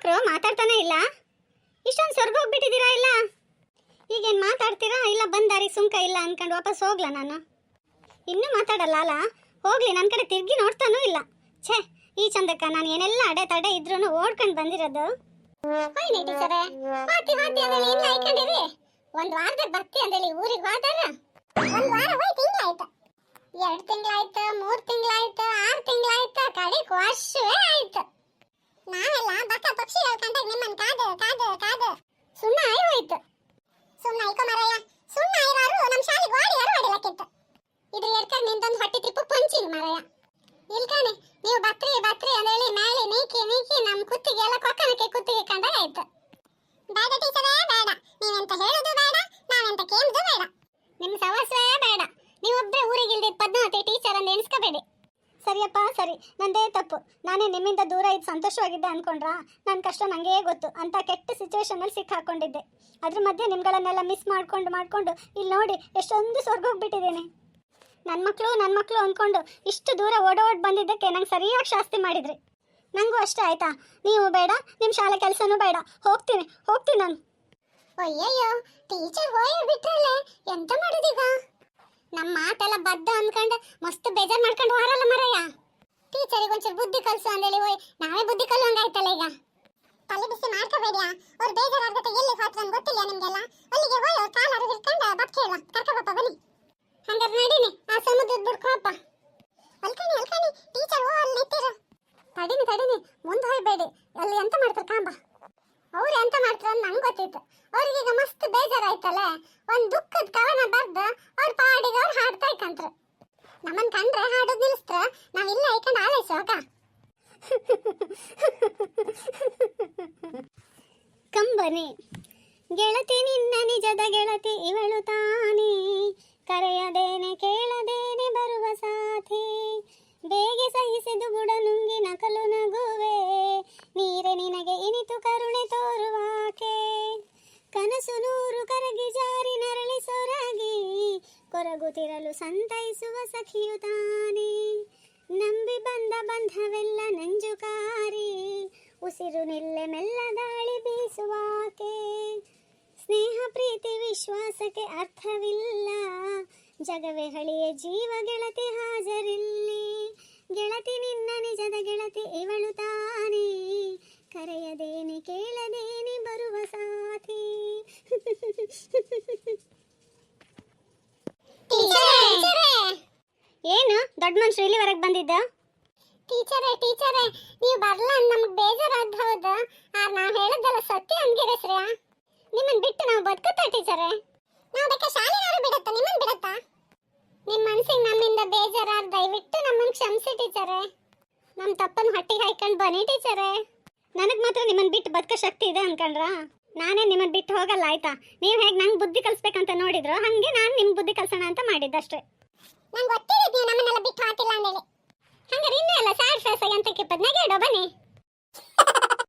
ಯಾಕ್ರೋ ಮಾತಾಡ್ತಾನೆ ಇಲ್ಲ? ಇಷ್ಟೊಂದು ಸ್ವರ್ಗ ಹೋಗ್ಬಿಟ್ಟಿದ್ದೀರಾ ಇಲ್ಲ? ಈಗೇನು ಮಾತಾಡ್ತೀರಾ ಇಲ್ಲ ಬಂದಾರಿ ಸುಂಕ ಇಲ್ಲ ಅನ್ಕೊಂಡು ವಾಪಸ್ ಹೋಗ್ಲಾ ನಾನು? ಇನ್ನೂ ಮಾತಾಡಲ್ಲ ಅಲ್ಲ? ಹೋಗ್ಲಿ, ನನ್ನ ಕಡೆ ತಿರ್ಗಿ ನೋಡ್ತಾನೂ ಇಲ್ಲ. ಛೇ, ಈ ಚಂದಕ್ಕ ನಾನು ಏನೆಲ್ಲ ಅಡೆ ತಡೆ ಇದ್ರೂ ಓಡ್ಕೊಂಡು ಬಂದಿರೋದು. ಹೋಯ್ನಿ ಟೀಚರೇ, ಮಾತಿ ಮಾತಿ ಅಂದೇಳಿ ಇಲ್ಲ ಐಕೊಂಡಿರಿ. ಒಂದು ವಾರದಾಗ ಬರ್ತಿ ಅಂದೇಳಿ ಊರಿಗೆ ಹೋದಾರ ಒಂದು ವಾರ ಹೋಯ್ತು, ತಿಂಗಳಾಯ್ತು, 2 ತಿಂಗಳಾಯ್ತು, 3 ತಿಂಗಳಾಯ್ತು, 6 ತಿಂಗಳಾಯ್ತು, ಕಡೆಗೆ ವರ್ಷವೇ ಆಯ್ತು. ನಾವೆಲ್ಲ ಬಕ್ಕ ಪಕ್ಷಿ ಹೇಳ್ಕೊಂಡಾಗ ನಿಮ್ಮನ್ನ ಕಾದು ಕಾದು ಕಾದು ಸುಮ್ಮನೆ ಆಯ್ ಹೋಯ್ತು. ಸುಮ್ಮನೆ ಐಕೋ ಮರಯ್ಯ, ಸುಮ್ಮನೆ ಇರೋರು ನಮ್ಮ ಶಾಲೆಗೆ ಓಡಿ ಯಾರು ಹೊಡಿಲಕ್ಕಿತ್ತು. ಇದ್ರ ಎಡ್ಕೊಂಡು ನಿಂದೊಂದು ಹೊಟ್ಟೆ ತಿಪ್ಪು ಪಂಚಿಲ್ ಮರಯ್ಯ. ಇಲ್ಕಾನೆ ನೀವು ಬತ್ರಿ ಬತ್ರಿ ಅಂದೇಳಿ ಮೇಲೆ ನೀಕಿ ನೀಕಿ ನಮ್ಮ ಕುತ್ತಿಗೆ ಎಲ್ಲ ಕೊಕ್ಕನಕ್ಕೆ ಕುತ್ತಿಗೆ ಕಂಡಾಗ ಆಯ್ತು. ಬೇಡ ಟೀಚರೇ ಬೇಡ, ನೀವೆಂತ ಹೇಳೋದು ಬೇಡ, ನಾವೆಂತ ಕೇಳೋದು ಬೇಡ, ನಿಮ್ಮ ಸವಸ್ವೇ ಬೇಡ. ನೀವೊಬ್ಬರೇ ಊರಿಗೆ ಇಲ್ದಿದ್ದ ಪದ್ಮಾವತಿ ಟೀಚರ್ ಅಂತ ಎಣಿಸ್ಕೋಬೇಡಿ. ಸರಿಯಪ್ಪ ಸರಿ, ನಂದೇ ತಪ್ಪು. ನಾನೇ ನಿಮ್ಮಿಂದ ದೂರ ಇದ್ದು ಸಂತೋಷವಾಗಿದ್ದೆ ಅನ್ಕೊಂಡ್ರಾ? ನನ್ನ ಕಷ್ಟ ನನಗೇ ಗೊತ್ತು. ಅಂತ ಕೆಟ್ಟ ಸಿಚುವೇಶನಲ್ಲಿ ಸಿಕ್ಕಾಕೊಂಡಿದ್ದೆ. ಅದ್ರ ಮಧ್ಯೆ ನಿಮ್ಗಳನ್ನೆಲ್ಲ ಮಿಸ್ ಮಾಡ್ಕೊಂಡು ಇಲ್ಲಿ ನೋಡಿ ಎಷ್ಟೊಂದು ಸ್ವರ್ಗ ಹೋಗ್ಬಿಟ್ಟಿದ್ದೀನಿ. ನನ್ನ ಮಕ್ಕಳು ಅಂದ್ಕೊಂಡು ಇಷ್ಟು ದೂರ ಓಡೋಡ್ ಬಂದಿದ್ದಕ್ಕೆ ನಂಗೆ ಸರಿಯಾಗಿ ಶಾಸ್ತಿ ಮಾಡಿದ್ರಿ. ನನಗೂ ಅಷ್ಟೇ ಆಯ್ತಾ? ನೀವು ಬೇಡ, ನಿಮ್ಮ ಶಾಲೆ ಕೆಲಸನೂ ಬೇಡ, ಹೋಗ್ತೀನಿ ನಾನು. ಅಯ್ಯಯ್ಯೋ, ಟೀಚರ್ ಹೋಯ್ ಬಿಟ್ರಲ್ಲೇ, ಎಂತ ಮಾಡೋದೀಗ? ನಮ್ಮ ಮಾತೆಲ್ಲ ಬದ್ದ ಅನ್ಕೊಂಡು ಮಸ್ತ್ ಬೇಜಾರು ಮಾಡ್ಕೊಂಡು ಹಾರಲ್ಲ ಮರಯ್ಯ. ಟೀಚರಿಗೆ ಒಂಚೂರು ಬುದ್ಧಿ ಕಲ್ಸು ಅಂದೇಳಿ ಹೋಯ್ ನಾವೇ ಬುದ್ಧಿ ಕಲ್ವಂಗಾಯ್ತಲ್ಲ ಈಗ. ತಲೆ ಬಿಸಿ ಮಾಡ್ಕೋಬೇಡಿಯಾ, ಅವ್ರು ಬೇಜಾರಾಗತ್ತೆ ಎಲ್ಲಿ ಹೋತ್ರ ಗೊತ್ತಿಲ್ಲ ನಿಮ್ಗೆಲ್ಲ. ಅಲ್ಲಿಗೆ ಹೋಯ್ ಅವ್ರ ಕಾಲಾರು ಹಿಡ್ಕೊಂಡು ಬತ್ ಕೇಳುವ, ಕರ್ಕೊಬಪ್ಪ ಬನ್ನಿ. ಹಂಗಾರೆ ನಡೀನಿ ಆ ಸಮುದ್ರದ ಬಿಡ್ಕೊಪ್ಪ. ಅಲ್ಕಾನಿ ಟೀಚರ್ ಓ ಅಲ್ಲಿ ನಿಂತಿರು. ತಡೀನಿ ಮುಂದೆ ಹೋಯ್ಬೇಡಿ, ಅಲ್ಲಿ ಎಂತ ಮಾಡ್ತಾರೆ ಕಾಂಬ. ಅವ್ರು ಎಂತ ಮಾಡ್ತಾರೆ ಅಂತ ನಂಗೆ ಗೊತ್ತಿತ್ತು. ಅವ್ರಿಗೀಗ ಮಸ್ತ್ ಬೇಜಾರಾಯ್ತಲ್ಲ, ಒಂದು ದುಃಖದ ಕವನ ಬರ್ದು ಅವ್ರ ಪಾಡಿಗೆ ಅವ್ರು ಹಾಡ್ತಾ ಇಕ್ಕಂತ್ರು. ನಮ್ಮನ್ ಕಂಡ್ರೆ ಹಾಡೋದು ನಿಲ್ಲಿಸ್ತ್ರ, ನಾವಿಲ್ಲ ಐಕೊಂಡು ಆಲೈಸೋಕ. ಕಂಬನಿ ಗೆಳತಿ ನಿನ್ನ ನಿಜದ ಗೆಳತಿ ಇವಳು ತಾನೇ, ಕರೆಯದೇನೆ ಕೇಳದೇನೆ ಬರುವ ಸಾಥಿ, ಬೇಗೆ ಸಹಿಸಿದು ಬುಡ ನುಂಗಿ ನಕಲು ನಗುವೆ, ನೀರೆ ನಿನಗೆ ಇನಿತು ಕರುಣೆ ತೋರುವಾಕೆ, ಕನಸು ನೂರು ಕರಗಿ ಜಾರಿ ನರಳಿ ಸೊರಗಿ, ಕೊರಗುತ್ತಿರಲು ಸಂತೈಸುವ ಸಖಿಯು ತಾನೇ, ನಂಬಿ ಬಂದ ಬಂಧವೆಲ್ಲ ನಂಜುಕಾರಿ, ಉಸಿರು ನಿಲ್ಲೆ ಮೆಲ್ಲ ಗಾಳಿ ಬೀಸುವಾಕೆ, ಸ್ನೇಹ ಪ್ರೀತಿ ವಿಶ್ವಾಸಕ್ಕೆ ಅರ್ಥವಿಲ್ಲ, ಜಗವೇ ಹಳಿಯ ಜೀವ ಗೆಳತಿ ಹಾಜರಿಲ್ಲಿ, ಗೆಳತಿ ನಿನ್ನ ನಿಜದ ಗೆಳತಿ ಇವಳು ತಾನೇ, ಕರೆಯದೇನೆ ಕೇಳದೇನೆ ಬರುವ ಸಾಥಿ. ಏನು ದೊಡ್ಡ ಮನುಷ್ಯ ಇಲ್ಲಿವರೆಗೆ ಬಂದಿದ್ದ? ಟೀಚರೇ ನೀವು ಬರಲ್ಲ ನಮ್ಗೆ ಬೇಜಾರಾದ ಹೌದು, ನಾವು ಹೇಳೋದೆಲ್ಲ ಸತ್ಯ ಅಂದ್ಗಿರಸ್ರ. ನಿಮ್ಮನ್ನು ಬಿಟ್ಟು ನಾವು ಬದುಕುತ್ತಾ ಟೀಚರೇ? ನಾವು ಬೇಕಾ ಶಾಲೆನವರು ಬಿಡುತ್ತಾ, ನಿಮ್ಮನ್ನು ಬಿಡುತ್ತಾ? ನಿಮ್ಮ ಮನಸ್ಸಿಗೆ ನಮ್ಮಿಂದ ಬೇಜಾರಾದ ದಯವಿಟ್ಟು ನಮ್ಮನ್ನು ಕ್ಷಮಿಸಿ ಟೀಚರೇ. ನಮ್ಮ ತಪ್ಪನ್ನು ಹೊಟ್ಟಿಗೆ ಹಾಕೊಂಡು ಬನ್ನಿ ಟೀಚರೇ. ನನಗೆ ಮಾತ್ರ ನಿಮ್ಮನ್ನು ಬಿಟ್ಟು ಬದುಕೋ ಶಕ್ತಿ ಇದೆ ಅನ್ಕೊಂಡ್ರಾ? ನಾನೇ ನಿಮ್ಮನ್ನು ಬಿಟ್ಟು ಹೋಗಲ್ಲ ಆಯ್ತಾ? ನೀವು ಹೇಗೆ ನಂಗೆ ಬುದ್ಧಿ ಕಲಿಸ್ಬೇಕಂತ ನೋಡಿದ್ರು ಹಾಗೆ ನಾನು ನಿಮ್ಮ ಬುದ್ಧಿ ಕಲಿಸೋಣ ಅಂತ ಮಾಡಿದ್ದಷ್ಟೇ. ನಂಗೆ ಗೊತ್ತಿದೆ ನೀವು ನಮ್ಮನ್ನೆಲ್ಲ ಬಿಟ್ಟು ಹಾಕಿಲ್ಲ ಅಂದೇಳಿ. ಹಂಗಾರೆ ಇನ್ನೂ ಎಲ್ಲ ಸ್ಯಾಡ್ ಫೇಸ್ ಆಗಿ ಅಂತ ಕಿಪ್ಪದ್ನಾಗೆ ಇಡೋ ಬನ್ನಿ.